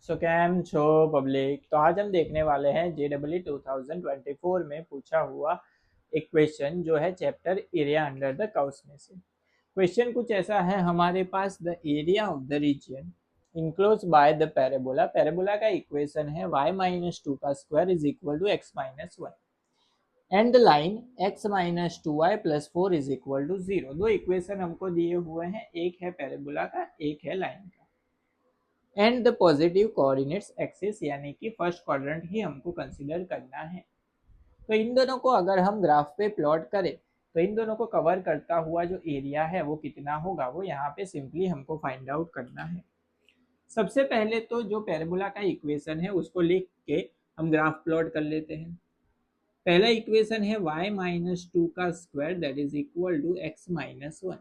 सो cam छो public. तो आज हम देखने वाले हैं JEE 2024 में पूछा हुआ एक क्वेश्चन जो है chapter area under the curves में से। क्वेश्चन कुछ ऐसा है हमारे पास, the area of the region enclose by the parabola. Parabola का इक्वेशन है y-2 का square is equal to x-1 and the line x-2y plus 4 is equal to 0। दो इक्वेशन हमको दिए हुए हैं, एक है पैराबोला का, एक है लाइन का। And the positive coordinates axis, यानी कि फर्स्ट क्वाड्रेंट ही हमको कंसीडर करना है। तो इन दोनों को अगर हम ग्राफ पे प्लॉट करें तो इन दोनों को कवर करता हुआ जो एरिया है वो कितना होगा, वो यहाँ पे सिंपली हमको फाइंड आउट करना है। सबसे पहले तो जो पैराबोला का इक्वेशन है उसको लिख के हम ग्राफ प्लॉट कर लेते हैं। पहला इक्वेशन है y-2 का square that is equal to x-1।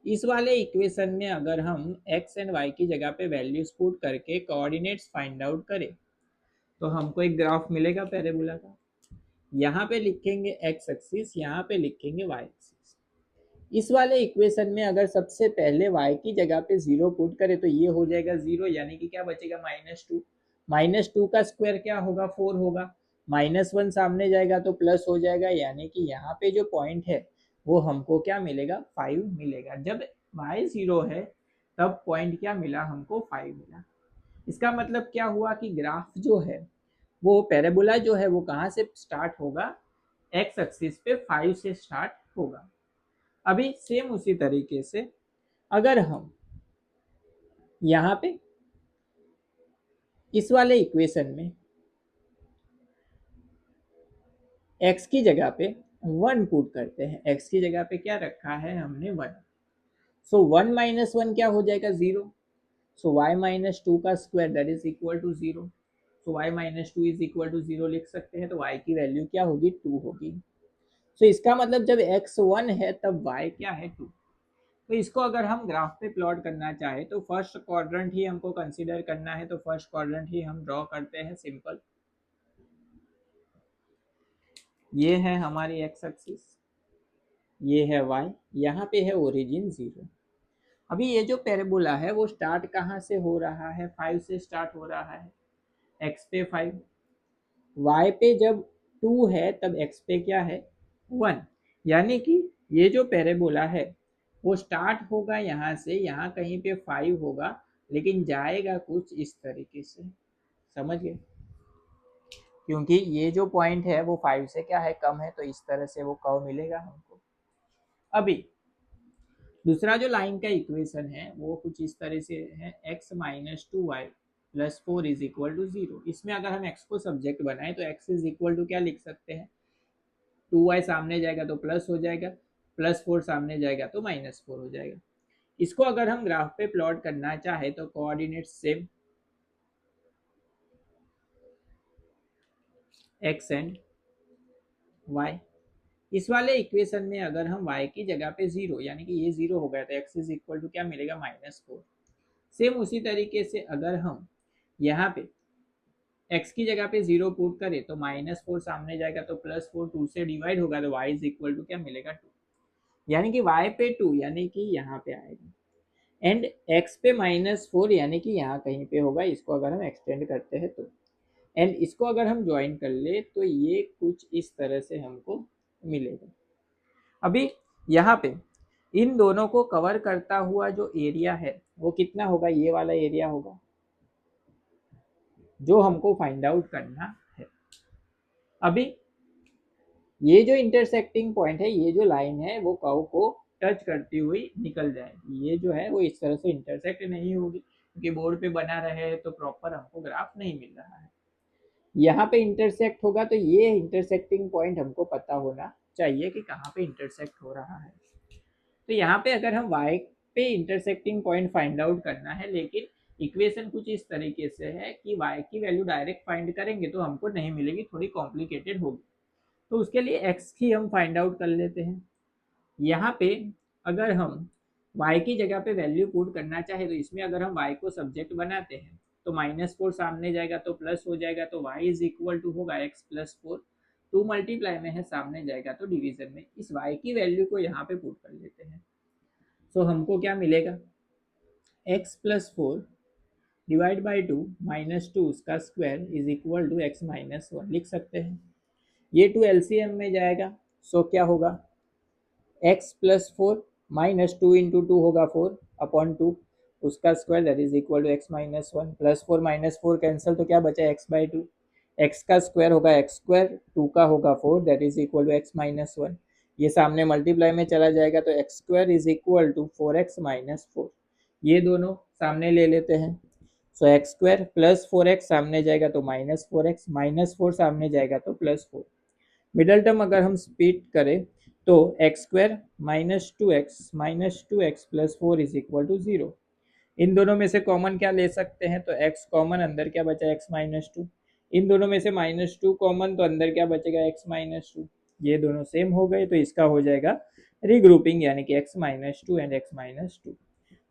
इस वाले इक्वेशन में अगर हम x एंड y की जगह पे वैल्यूज पुट करके कोऑर्डिनेट्स फाइंड आउट करें तो हमको एक ग्राफ मिलेगा पैराबोला का। यहाँ पे लिखेंगे x एक्सिस, यहाँ पे लिखेंगे y एक्सिस। इस वाले इक्वेशन में अगर सबसे पहले y की जगह पे 0 पुट करें तो ये हो जाएगा 0, यानी कि क्या बचेगा -2। -2 का स्क्वायर क्या होगा, 4 होगा। -1 सामने जाएगा तो प्लस हो जाएगा, यानी कि यहाँ पे जो पॉइंट है वो हमको क्या मिलेगा, 5 मिलेगा। जब y 0 है तब पॉइंट क्या मिला हमको, 5 मिला। इसका मतलब क्या हुआ कि ग्राफ जो है वो पैराबोला जो है वो कहाँ से स्टार्ट होगा, x एक्सिस पे 5 से स्टार्ट होगा। अभी सेम उसी तरीके से अगर हम यहाँ पे इस वाले इक्वेशन में x की जगह पे 1 पुट करते हैं, x की जगह पे क्या रखा है हमने, 1। सो 1 माइनस 1 क्या हो जाएगा, 0। सो y-2 का square that is equal to 0। So y-2 is equal to 0 लिख सकते हैं। तो y की वैल्यू क्या होगी, 2 होगी। सो इसका मतलब जब x 1 है तब y क्या है, 2। तो इसको अगर हम ग्राफ पे प्लॉट करना चाहे तो फर्स्ट क्वाड्रेंट ही हमको कंसीडर करना है। तो फर्स्ट क्वाड्रेंट ही हम ड्रॉ करते हैं, सिंपल। ये है हमारी x एक्सिस, ये है y, यहाँ पे है ओरिजिन 0। अभी ये जो पैराबोला है वो स्टार्ट कहाँ से हो रहा है, 5 से स्टार्ट हो रहा है। x पे 5, y पे जब 2 है तब x पे क्या है, 1। यानी कि ये जो पैराबोला है वो स्टार्ट होगा यहाँ से, यहाँ कहीं पे 5 होगा, लेकिन जाएगा कुछ इस तरीके से, समझ गए। क्योंकि ये जो पॉइंट है वो 5 से क्या है, कम है, तो इस तरह से वो कर्व मिलेगा हमको। अभी दूसरा जो लाइन का इक्वेशन है वो कुछ इस तरह से है, x-2y plus 4 is equal to 0। इसमें अगर हम x को सब्जेक्ट बनाए तो x इज इक्वल टू क्या लिख सकते हैं, 2y सामने जाएगा तो प्लस हो जाएगा, प्लस 4 सामने जाएगा तो -4 हो जाएगा। इसको अगर हम ग्राफ पे प्लॉट करना चाहे तो coordinate same, x and y। इस वाले इक्वेशन में अगर हम y की जगह पे 0, यानी कि ये 0 हो गया तो x इज इक्वल टू क्या मिलेगा, -4। सेम उसी तरीके से अगर हम यहाँ पे x की जगह पे 0 पुट करें तो -4 सामने जाएगा तो +4, 2 से डिवाइड होगा तो y इज इक्वल टू क्या मिलेगा, 2। यानी कि y पे 2 यानी कि यहाँ पे आएगा, एंड x पे -4 यानी कि यहाँ कहीं पे होगा। इसको अगर हम एक्सटेंड करते हैं तो, एंड इसको अगर हम ज्वाइन कर ले तो ये कुछ इस तरह से हमको मिलेगा। अभी यहाँ पे इन दोनों को कवर करता हुआ जो एरिया है वो कितना होगा, ये वाला एरिया होगा जो हमको फाइंड आउट करना है। अभी ये जो इंटरसेक्टिंग पॉइंट है, ये जो लाइन है वो कर्व को टच करती हुई निकल जाएगी। ये जो है वो इस तरह से इंटरसेक्ट नहीं होगी, क्योंकि बोर्ड पे बना रहे तो प्रॉपर हमको ग्राफ नहीं मिल रहा है। यहाँ पे इंटरसेक्ट होगा तो ये इंटरसेक्टिंग पॉइंट हमको पता होना चाहिए कि कहाँ पे इंटरसेक्ट हो रहा है। तो यहाँ पे अगर हम y पे इंटरसेक्टिंग पॉइंट फाइंड आउट करना है, लेकिन इक्वेशन कुछ इस तरीके से है कि y की वैल्यू डायरेक्ट फाइंड करेंगे तो हमको नहीं मिलेगी, थोड़ी कॉम्प्लिकेटेड होगी। तो उसके लिए x की हम फाइंड आउट कर लेते हैं। यहाँ पे अगर हम y की जगह पे वैल्यू पुट करना चाहे तो इसमें अगर हम y को सब्जेक्ट बनाते हैं तो -4 सामने जाएगा तो प्लस हो जाएगा, तो y इज इक्वल टू होगा x प्लस 4। 2 मल्टीप्लाई में है, सामने जाएगा तो डिवीजन में। इस y की वैल्यू को यहाँ पे पुट कर लेते हैं। सो हमको क्या मिलेगा, x plus 4 divide by 2 minus 2 उसका square is equal to x minus 1 लिख सकते हैं। ये 2 एलसीएम में जाएगा, सो क्या होगा x प्लस 4 माइनस 2 इंटू 2 होगा 4 अपॉन 2 उसका square that is equal to x minus 1 plus 4 minus 4 cancel, तो क्या बचा x बाई 2, x का स्क्वायर होगा x स्क्वायर, 2 का होगा 4 that is equal to x minus 1। ये सामने मल्टीप्लाई में चला जाएगा तो x square is equal to 4x minus 4। ये दोनों सामने ले लेते हैं, सो एक्स स्क्वायर प्लस 4x सामने जाएगा तो माइनस 4x, माइनस 4 सामने जाएगा तो प्लस 4। मिडल टर्म अगर हम स्प्लिट करें तो x square minus two x plus 4 is equal to 0। इन दोनों में से कॉमन क्या ले सकते हैं, तो x कॉमन, अंदर क्या बचा x माइनस 2। इन दोनों में से माइनस 2 कॉमन, तो अंदर क्या बचेगा x माइनस 2। ये दोनों सेम हो गए तो इसका हो जाएगा रीग्रुपिंग, यानी कि x minus 2 and x minus 2।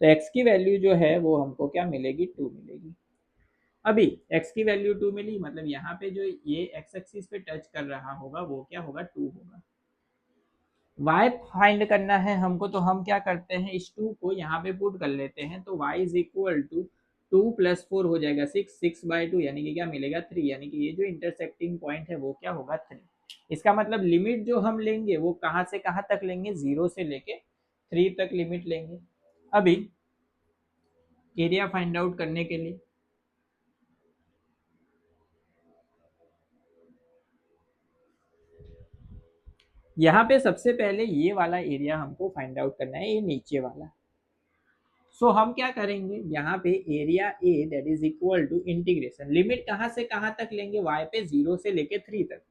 तो x की वैल्यू जो है वो हमको क्या मिलेगी, 2 मिलेगी। अभी x की वैल्यू 2 मिली, मतलब यहाँ पे जो ये x एक्सिस पे टच कर रहा होगा वो क्या होगा, 2 होगा। y फाइंड करना है हमको, तो हम क्या करते हैं, इस 2 को यहाँ पे पुट कर लेते हैं, तो y is equal to 2 plus 4 हो जाएगा 6, 6 बाई 2 यानी कि क्या मिलेगा 3, यानी कि ये जो इंटरसेक्टिंग पॉइंट है वो क्या होगा 3। इसका मतलब लिमिट जो हम लेंगे वो कहाँ से कहाँ तक लेंगे, 0 से लेके 3 तक लिमिट लेंगे। अभी एरिया फाइंड आउट करने के लिए यहाँ पे सबसे पहले ये वाला एरिया हमको फाइंड आउट करना है, ये नीचे वाला। सो हम क्या करेंगे, यहाँ पे area A that is equal to integration, limit कहाँ से कहाँ तक लेंगे, y पे 0 से लेके 3 तक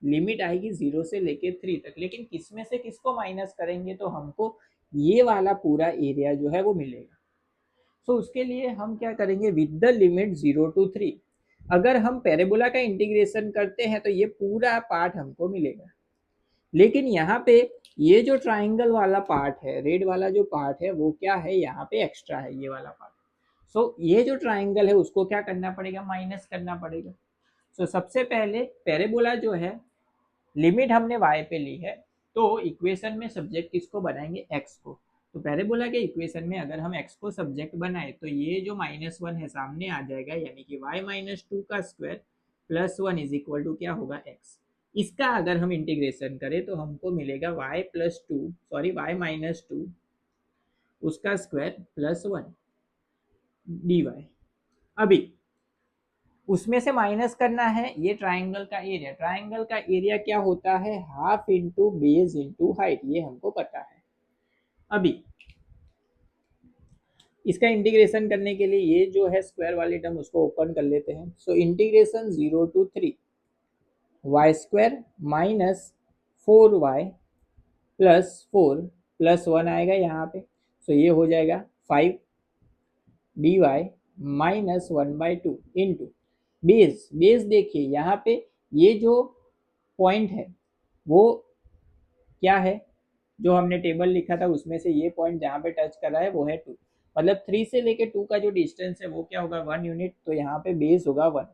लिमिट आएगी, 0 से लेके 3 तक, लेकिन किसमें से किसको माइनस करेंगे, तो हमको ये वाला पूरा एरिया जो है वो मिलेगा। सो उसके लिए हम क्या करेंगे, विद द लिमिट 0 to 3 अगर हम पैराबोला का इंटीग्रेशन करते हैं तो ये पूरा पार्ट हमको मिलेगा। लेकिन यहाँ पे ये जो ट्राइंगल वाला पार्ट है, रेड वाला जो पार्ट है वो क्या है, यहाँ पे एक्स्ट्रा है ये वाला पार्ट। सो ये जो ट्राइंगल है उसको क्या करना पड़ेगा, माइनस करना पड़ेगा। सो सबसे पहले पैराबोला जो है लिमिट हमने y पे ली है, तो इक्वेशन में सब्जेक्ट किसको बनाएंगे, x को। तो पैराबोला के इक्वेशन में अगर हम x को सब्जेक्ट बनाए तो ये जो -1 है सामने आ जाएगा, यानी कि y माइनस 2 का square plus 1 is equal to क्या होगा, x। इसका अगर हम इंटीग्रेशन करें तो हमको मिलेगा y माइनस 2 उसका स्क्वायर प्लस 1 dy। अभी उसमें से माइनस करना है ये ट्राइंगल का एरिया, ट्राइंगल का एरिया क्या होता है, half into base into height, ये हमको पता है। अभी इसका इंटीग्रेशन करने के लिए ये जो है स्क्वायर वाली टर्म उसको ओपन कर लेते हैं। So integration 0 to 3 y square minus 4y plus 4 plus 1 आएगा यहाँ पे, सो ये हो जाएगा 5 dy minus 1/2 into base. Base देखिए यहाँ पे ये जो पॉइंट है वो क्या है, जो हमने टेबल लिखा था उसमें से ये पॉइंट जहाँ पे टच कर रहा है वो है 2, मतलब 3 से लेके 2 का जो डिस्टेंस है वो क्या होगा, 1 यूनिट, तो यहाँ पे बेस होगा 1।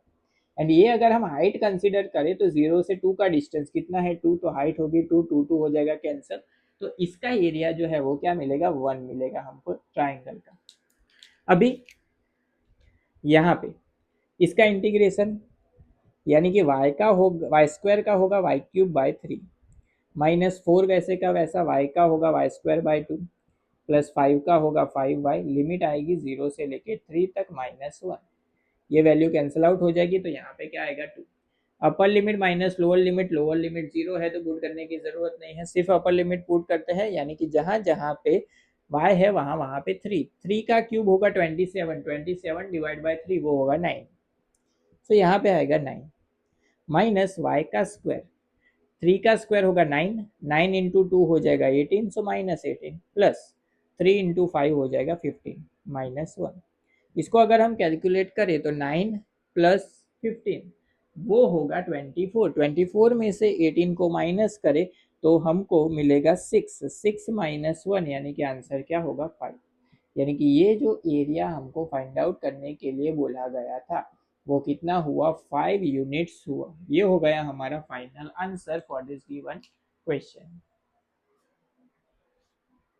एंड ये अगर हम हाइट कंसीडर करें तो 0 से 2 का डिस्टेंस कितना है, 2, तो हाइट होगी 2, 2 2 हो जाएगा कैंसिल, तो इसका एरिया जो है वो क्या मिलेगा, 1 मिलेगा हमको ट्राइंगल का। अभी यहाँ पे इसका इंटीग्रेशन यानी कि y का होगा, वाई स्क्वायर का होगा वाई क्यूब बाय 3 माइनस 4 वैसे का वैसा y का होगा वाई स्क्वायर बाय 2 प्लस 5 का होगा 5y, लिमिट आएगी 0 से लेके 3 तक माइनस 1, ये वैल्यू कैंसिल आउट हो जाएगी, तो यहाँ पे क्या आएगा 2। Upper limit minus lower limit 0 है तो पुट करने की जरूरत नहीं है, सिर्फ अपर लिमिट पुट करते हैं, यानी कि जहाँ जहाँ पे y है वहाँ वहाँ पे 3 का क्यूब होगा 27 डिवाइड बाई 3 वो होगा 9, तो यहाँ पे आएगा 9 माइनस y का स्क्वायर, 3 का स्क्वायर होगा 9, 9 इंटू 2 हो जाएगा 18, सो माइनस 18 प्लस 3 इंटू 5 हो जाएगा 15 माइनस 1। इसको अगर हम कैलकुलेट करें तो 9 प्लस 15 वो होगा 24, 24 में से 18 को माइनस करें तो हमको मिलेगा 6 माइनस 1, यानी कि आंसर क्या होगा 5। यानी कि ये जो एरिया हमको फाइंड आउट करने के लिए बोला गया था वो कितना हुआ, 5 यूनिट्स हुआ। ये हो गया हमारा final answer for this given question.